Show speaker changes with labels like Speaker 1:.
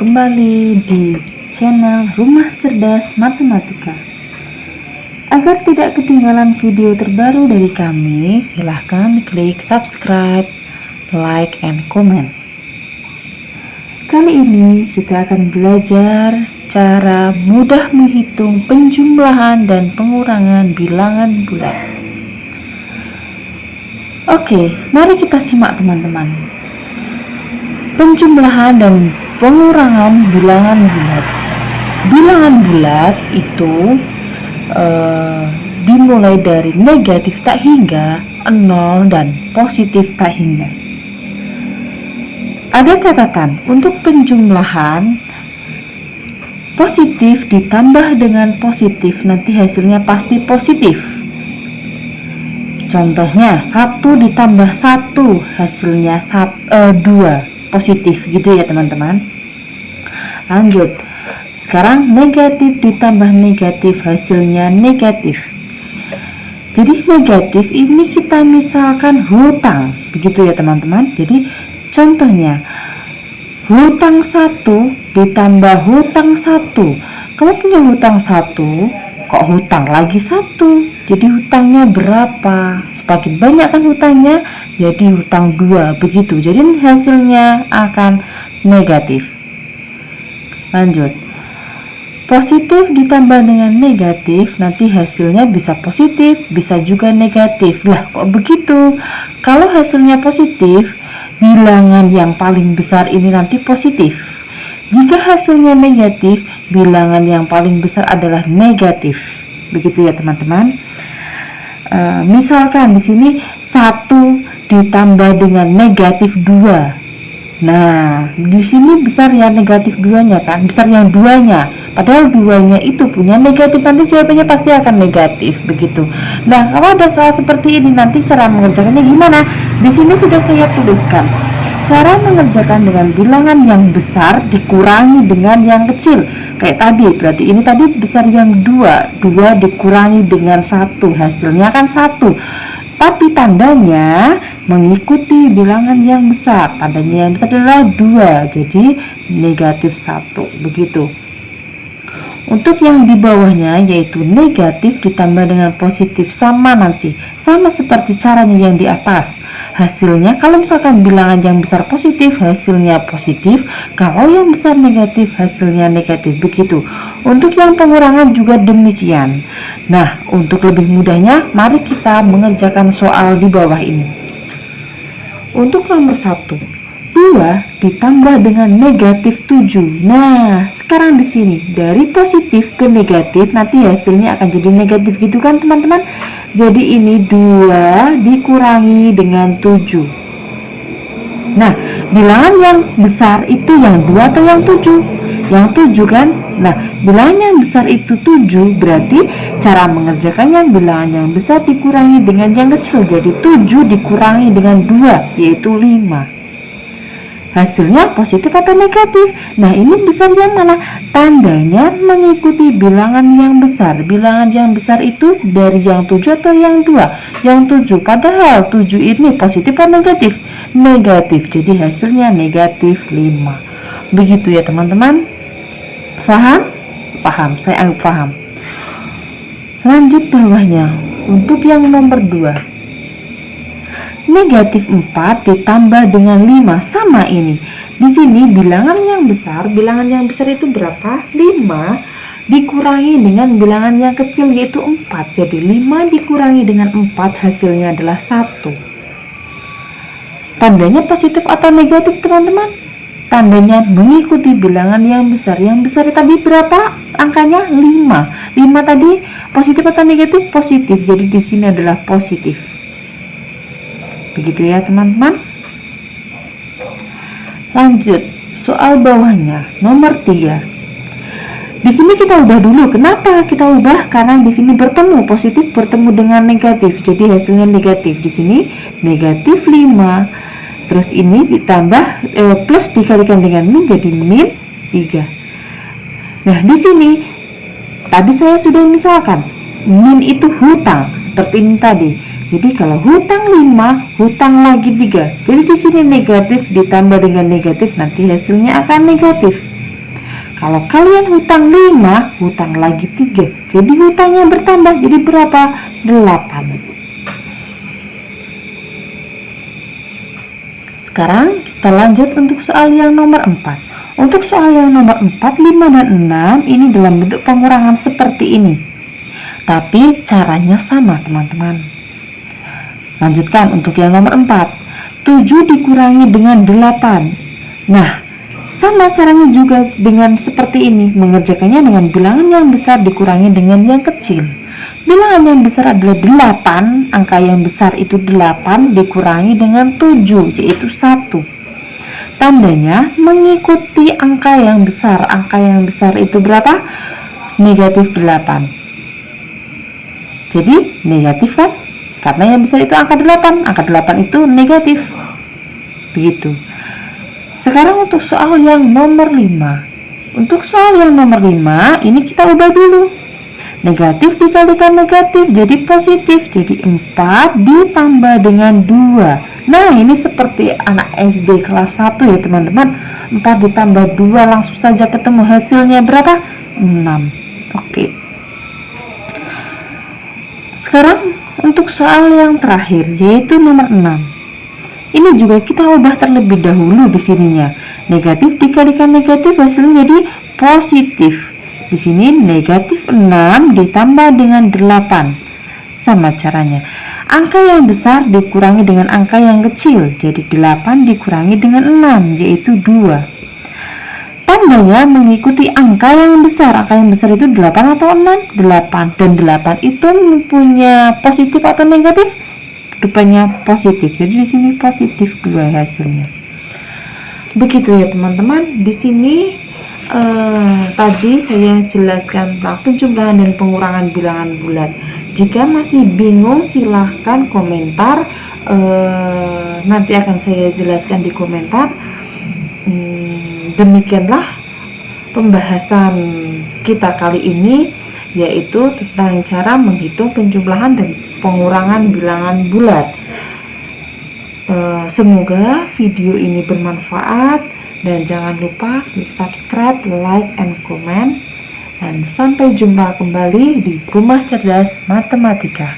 Speaker 1: kembali di channel Rumah Cerdas Matematika. Agar tidak ketinggalan video terbaru dari kami, silahkan klik subscribe, like, and comment. Kali ini kita akan belajar cara mudah menghitung penjumlahan dan pengurangan bilangan bulat. Oke, mari kita simak teman-teman. Penjumlahan dan pengurangan bilangan bulat. Bilangan bulat itu dimulai dari negatif tak hingga, 0 dan positif tak hingga. Ada catatan untuk penjumlahan positif ditambah dengan positif, nanti hasilnya pasti positif. Contohnya 1 ditambah 1 hasilnya 2 positif gitu ya teman-teman. Lanjut, sekarang negatif ditambah negatif hasilnya negatif. Jadi negatif ini kita misalkan hutang begitu ya teman-teman. Jadi contohnya hutang 1 ditambah hutang 1. Kamu punya hutang 1, kok hutang lagi 1? Jadi hutangnya berapa? Semakin banyak kan hutangnya, jadi hutang 2 begitu. Jadi hasilnya akan negatif. Lanjut, positif ditambah dengan negatif, nanti hasilnya bisa positif, bisa juga negatif. Lah kok begitu? Kalau hasilnya positif, bilangan yang paling besar ini nanti positif. Jika hasilnya negatif, bilangan yang paling besar adalah negatif. Begitu ya teman-teman. Misalkan di sini 1 ditambah dengan negatif 2. Nah, di sini besar yang negatif 2-nya kan, besar yang 2-nya. Padahal 2-nya itu punya negatif, nanti jawabannya pasti akan negatif begitu. Nah, kalau ada soal seperti ini nanti cara mengerjakannya gimana? Di sini sudah saya tuliskan. Cara mengerjakan dengan bilangan yang besar dikurangi dengan yang kecil. Kayak tadi, berarti ini tadi besar yang 2 dikurangi dengan 1, hasilnya kan 1. Tapi tandanya mengikuti bilangan yang besar. Tandanya yang besar adalah 2, jadi negatif 1 begitu. Untuk yang di bawahnya yaitu negatif ditambah dengan positif sama nanti, sama seperti caranya yang di atas. Hasilnya kalau misalkan bilangan yang besar positif, hasilnya positif. Kalau yang besar negatif, hasilnya negatif begitu. Untuk yang pengurangan juga demikian. Nah, untuk lebih mudahnya, mari kita mengerjakan soal di bawah ini. Untuk nomor 1, 2 ditambah dengan negatif 7. Nah, sekarang di sini dari positif ke negatif nanti hasilnya akan jadi negatif gitu kan teman-teman. Jadi ini 2 dikurangi dengan 7. Nah, bilangan yang besar itu yang 2 atau yang 7? Yang 7 kan? Nah, bilangan yang besar itu 7, berarti cara mengerjakannya bilangan yang besar dikurangi dengan yang kecil. Jadi 7 dikurangi dengan 2 yaitu 5. Hasilnya positif atau negatif? Nah, ini besar yang mana? Tandanya mengikuti bilangan yang besar. Bilangan yang besar itu dari yang 7 atau yang 2? Yang 7, padahal 7 ini positif atau negatif? Negatif, jadi hasilnya negatif 5. Begitu ya teman-teman. Paham? Paham, saya anggap paham. Lanjut bawahnya. Untuk yang nomor 2, negatif 4 ditambah dengan 5 sama ini. Di sini bilangan yang besar itu berapa? 5 dikurangi dengan bilangan yang kecil yaitu 4. Jadi 5 dikurangi dengan 4 hasilnya adalah 1. Tandanya positif atau negatif teman-teman? Tandanya mengikuti bilangan yang besar. Yang besar tadi berapa? Angkanya 5. 5 tadi positif atau negatif? Positif. Jadi di sini adalah positif. Begitu ya teman-teman. Lanjut soal bawahnya nomor 3. Di sini kita ubah dulu. Kenapa kita ubah? Karena di sini bertemu positif bertemu dengan negatif. Jadi hasilnya negatif. Di sini negatif 5. Terus ini ditambah plus dikalikan dengan min jadi min 3. Nah, di sini tadi saya sudah misalkan min itu hutang seperti ini tadi. Jadi kalau hutang 5, hutang lagi 3. Jadi di sini negatif ditambah dengan negatif nanti hasilnya akan negatif. Kalau kalian hutang 5, hutang lagi 3. Jadi hutangnya bertambah jadi berapa? 8. Sekarang kita lanjut untuk soal yang nomor 4. Untuk soal yang nomor 4, 5 dan 6 ini dalam bentuk pengurangan seperti ini. Tapi caranya sama teman-teman. Lanjutkan untuk yang nomor 4. 7 dikurangi dengan 8. Nah, sama caranya juga dengan seperti ini, mengerjakannya dengan bilangan yang besar dikurangi dengan yang kecil. Bilangan yang besar adalah 8, angka yang besar itu 8 dikurangi dengan 7, yaitu 1. Tandanya mengikuti angka yang besar. Angka yang besar itu berapa? Negatif 8. Jadi negatif kan? Karena yang besar itu angka 8. Angka 8 itu negatif. Begitu. Sekarang untuk soal yang nomor 5. Untuk soal yang nomor 5, ini kita ubah dulu. Negatif dikalikan negatif jadi positif. Jadi 4 ditambah dengan 2. Nah, ini seperti anak SD kelas 1 ya teman-teman. 4 ditambah 2 langsung saja ketemu hasilnya berapa? 6. Oke. Sekarang untuk soal yang terakhir, yaitu nomor 6. Ini juga kita ubah terlebih dahulu di sininya. Negatif dikalikan negatif hasilnya jadi positif. Di sini negatif 6 ditambah dengan 8. Sama caranya. Angka yang besar dikurangi dengan angka yang kecil. Jadi 8 dikurangi dengan 6 yaitu 2. Tandanya mengikuti angka yang besar. Angka yang besar itu 8 atau 6? 8. Dan 8 itu mempunyai positif atau negatif? Depannya positif, jadi di sini positif 2 hasilnya. Begitu ya teman-teman. Di sini tadi saya jelaskan tentang penjumlahan dan pengurangan bilangan bulat. Jika masih bingung silahkan komentar, nanti akan saya jelaskan di komentar. Demikianlah pembahasan kita kali ini, yaitu tentang cara menghitung penjumlahan dan pengurangan bilangan bulat. Semoga video ini bermanfaat dan jangan lupa klik subscribe, like, and comment. Dan sampai jumpa kembali di Rumah Cerdas Matematika.